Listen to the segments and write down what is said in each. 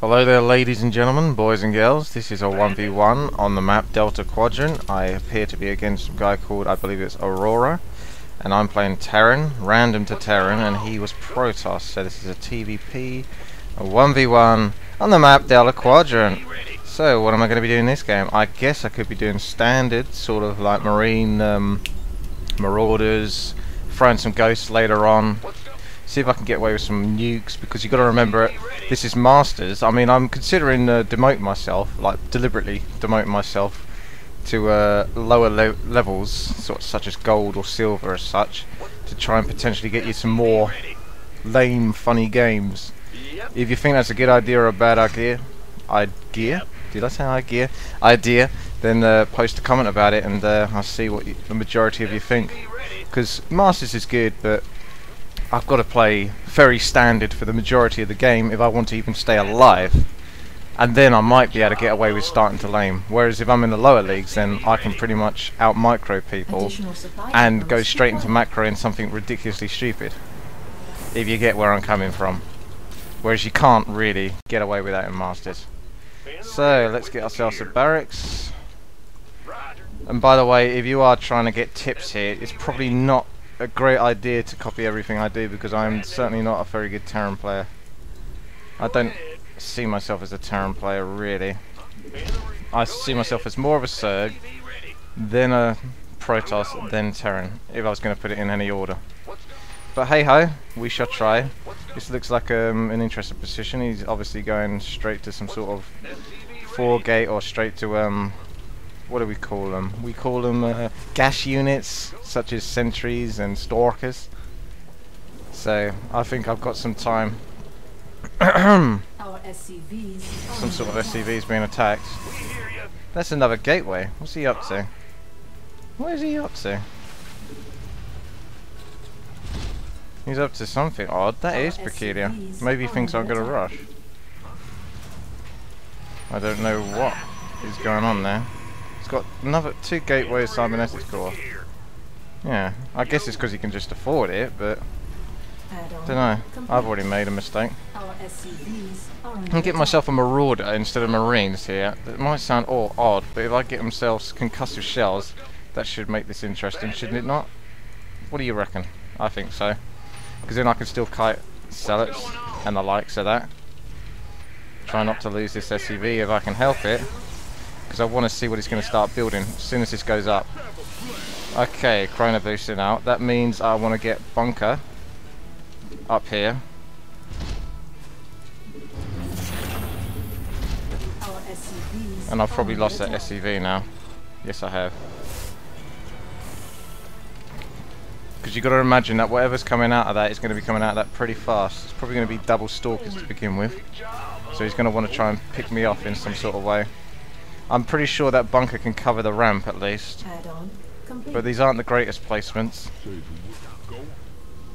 Hello there, ladies and gentlemen, boys and girls. This is a 1v1 on the map Delta Quadrant. I appear to be against a guy called, I believe it's AurorA, and I'm playing Terran, Random-Terran, and he was Protoss. So this is a TVP, a 1v1 on the map Delta Quadrant. So what am I going to be doing this game? I guess I could be doing standard, sort of like Marine Marauders, throwing some ghosts later on. See if I can get away with some nukes, because you've got to remember this is Masters. I mean, I'm considering demoting myself, like deliberately demoting myself to lower levels, such as gold or silver as such, to try and potentially get you some more lame, funny games. If you think that's a good idea or a bad idea, did I say idea? Then post a comment about it, and I'll see what the majority of you think. Because Masters is good, but I've got to play very standard for the majority of the game if I want to even stay alive, and then I might be able to get away with starting to lame. Whereas if I'm in the lower leagues, then I can pretty much out micro people and go straight into macro in something ridiculously stupid, if you get where I'm coming from. Whereas you can't really get away with that in Masters. So let's get ourselves a barracks. And by the way, if you are trying to get tips here, it's probably not a great idea to copy everything I do, because I'm certainly not a very good Terran player. I don't see myself as a Terran player really. I see myself as more of a Zerg, then a Protoss, then Terran, if I was going to put it in any order. But hey ho, we shall try. This looks like an interesting position. He's obviously going straight to some sort of 4-gate, or straight to what do we call them? We call them gas units, such as sentries and stalkers. So I think I've got some time. Some sort of SCVs being attacked. That's another gateway. What's he up to? What is he up to? He's up to something odd. That is peculiar. Maybe he thinks I'm gonna rush. I don't know what is going on there. He's got another 2 gateways cybernetics core. Yeah, I guess it's because he can just afford it, but don't know. I've already made a mistake. I'll get myself a Marauder instead of Marines here. That might sound all odd, but if I get themselves concussive shells, that should make this interesting, shouldn't it not? What do you reckon? I think so. Because then I can still kite zealots and the likes of that. Try not to lose this SCV if I can help it, because I want to see what he's going to start building as soon as this goes up. Okay, Chrono boosting out. That means I want to get bunker up here. And I've probably lost that SCV now. Yes, I have. Because you've got to imagine that whatever's coming out of that is going to be coming out of that pretty fast. It's probably going to be double stalkers to begin with. So he's going to want to try and pick me off in some sort of way. I'm pretty sure that bunker can cover the ramp at least. But these aren't the greatest placements.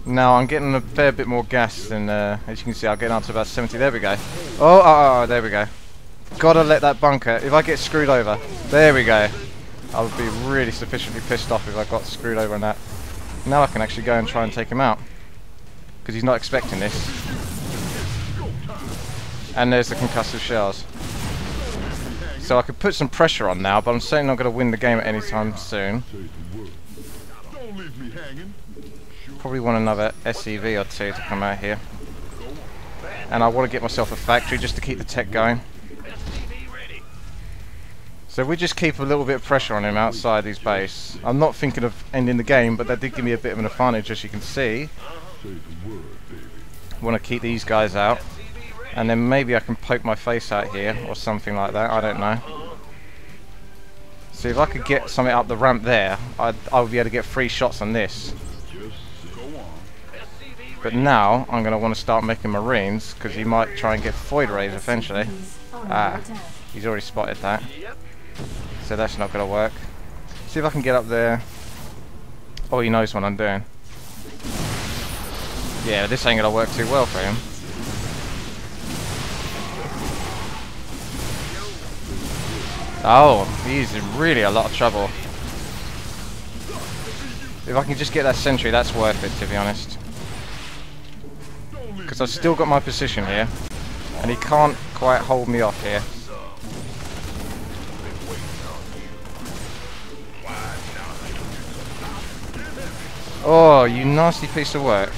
Now I'm getting a fair bit more gas than, as you can see, I'm getting up to about 70. There we go. Oh, there we go. Gotta let that bunker, if I get screwed over, there we go. I would be really sufficiently pissed off if I got screwed over on that. Now I can actually go and try and take him out, because he's not expecting this. And there's the concussive shells. So I could put some pressure on now, but I'm certainly not going to win the game at any time soon. Probably want another SCV or 2 to come out here. And I want to get myself a factory just to keep the tech going. So we just keep a little bit of pressure on him outside his base. I'm not thinking of ending the game, but that did give me a bit of an advantage, as you can see. Want to keep these guys out. And then maybe I can poke my face out here, or something like that, I don't know. See, if I could get something up the ramp there, I would be able to get 3 shots on this. But now, I'm going to want to start making Marines, because he might try and get Void Rays eventually. Ah, he's already spotted that. So that's not going to work. See if I can get up there. Oh, he knows what I'm doing. Yeah, this ain't going to work too well for him. Oh, he's in really a lot of trouble. If I can just get that sentry, that's worth it, to be honest. Because I've still got my position here. And he can't quite hold me off here. Oh, you nasty piece of work.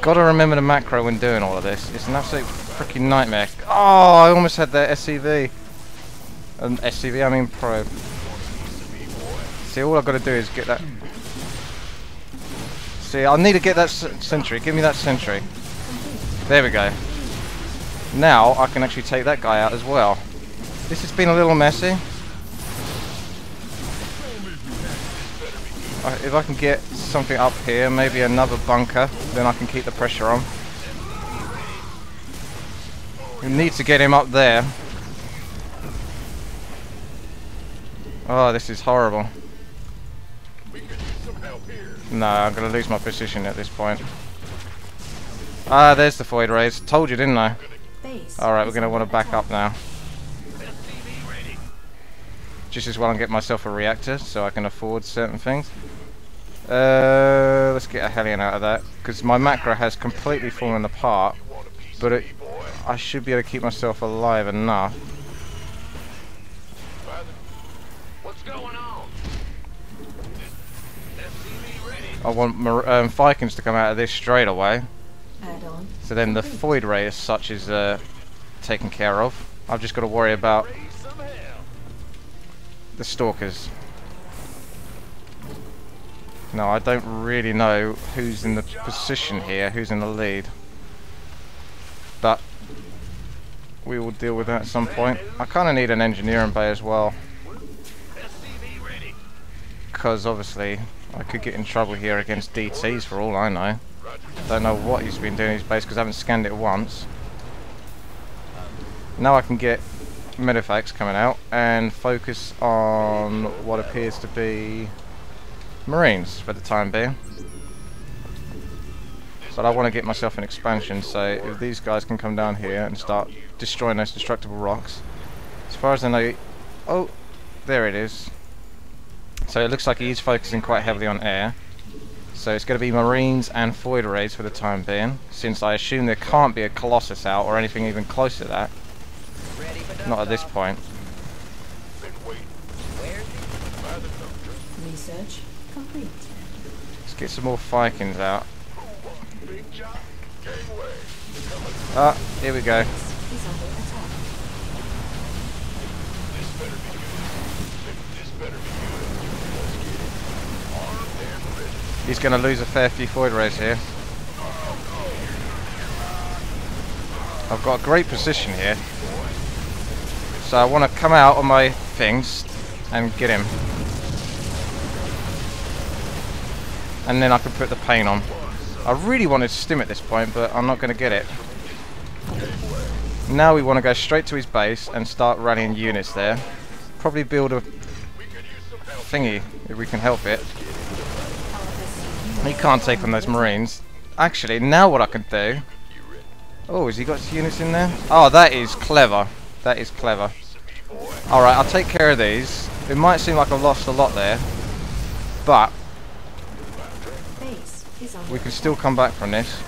Gotta remember the macro when doing all of this. It's an absolute freaking nightmare. Oh, I almost had that SCV. SCV, I mean probe. See, all I've got to do is get that. See, I need to get that sentry. Give me that sentry. There we go. Now I can actually take that guy out as well. This has been a little messy. If I can get something up here, maybe another bunker, then I can keep the pressure on. We need to get him up there. Oh, this is horrible. No, I'm going to lose my position at this point. Ah, there's the void rays. Told you, didn't I? Alright, we're going to want to back up now. Just as well and get myself a reactor so I can afford certain things. Let's get a Hellion out of that, because my macro has completely fallen apart, but I should be able to keep myself alive enough. What's going on? I want Vikings to come out of this straight away, so then the void ray as such is taken care of. I've just got to worry about the stalkers. No, I don't really know who's in the position here, who's in the lead. But we will deal with that at some point. I kind of need an engineering bay as well, because obviously I could get in trouble here against DTs for all I know. Don't know what he's been doing in his base because I haven't scanned it once. Now I can get medefacts coming out and focus on what appears to be Marines for the time being. But I want to get myself an expansion, so if these guys can come down here and start destroying those destructible rocks. As far as I know... Oh, there it is. So it looks like he is focusing quite heavily on air. So it's going to be Marines and void rays for the time being, since I assume there can't be a Colossus out or anything even close to that. Not at this point. Research complete. Let's get some more Vikings out. Ah, here we go. He's going to lose a fair few void rays here. I've got a great position here, so I want to come out on my things and get him, and then I can put the paint on. I really wanted to stim at this point, but I'm not going to get it. Now we want to go straight to his base and start rallying units there. Probably build a thingy if we can help it. He can't take on those Marines. Actually, now what I can do... Oh, has he got his units in there? Oh, that is clever. That is clever. Alright, I'll take care of these. It might seem like I've lost a lot there, but we can still come back from this.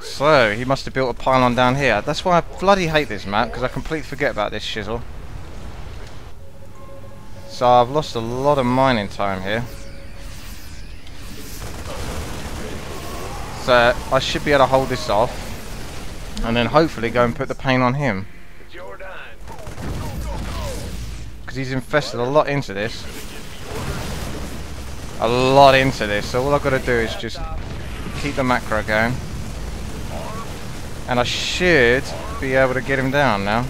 So, he must have built a pylon down here. That's why I bloody hate this map, because I completely forget about this shizzle. So I've lost a lot of mining time here. So I should be able to hold this off, and then hopefully go and put the paint on him. Because he's invested a lot into this. A lot into this. So all I've got to do is just keep the macro going. And I should be able to get him down now.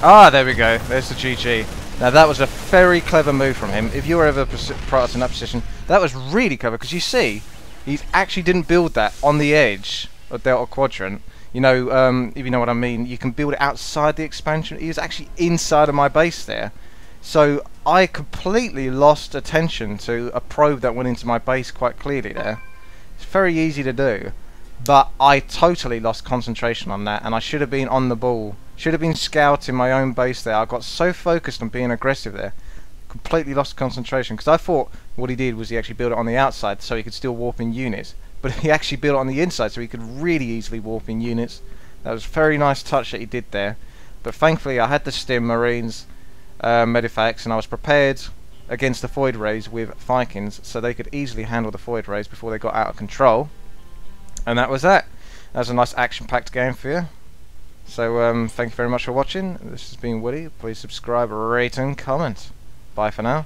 Ah, there we go. There's the GG. Now that was a very clever move from him. If you were ever Protoss in that position, that was really clever, because you see, he actually didn't build that on the edge of Delta Quadrant. You know, if you know what I mean, you can build it outside the expansion. He was actually inside of my base there. So I completely lost attention to a probe that went into my base quite clearly there. It's very easy to do. But I totally lost concentration on that, and I should have been on the ball Should have been scouting my own base there. I got so focused on being aggressive there. Completely lost concentration, because I thought what he did was he actually built it on the outside so he could still warp in units. But he actually built it on the inside so he could really easily warp in units. That was a very nice touch that he did there. But thankfully I had the Stim Marines, Medivacs, and I was prepared against the Void Rays with Vikings, so they could easily handle the Void Rays before they got out of control. And that was that. That was a nice action-packed game for you. So thank you very much for watching. This has been Woody. Please subscribe, rate and comment. Bye for now.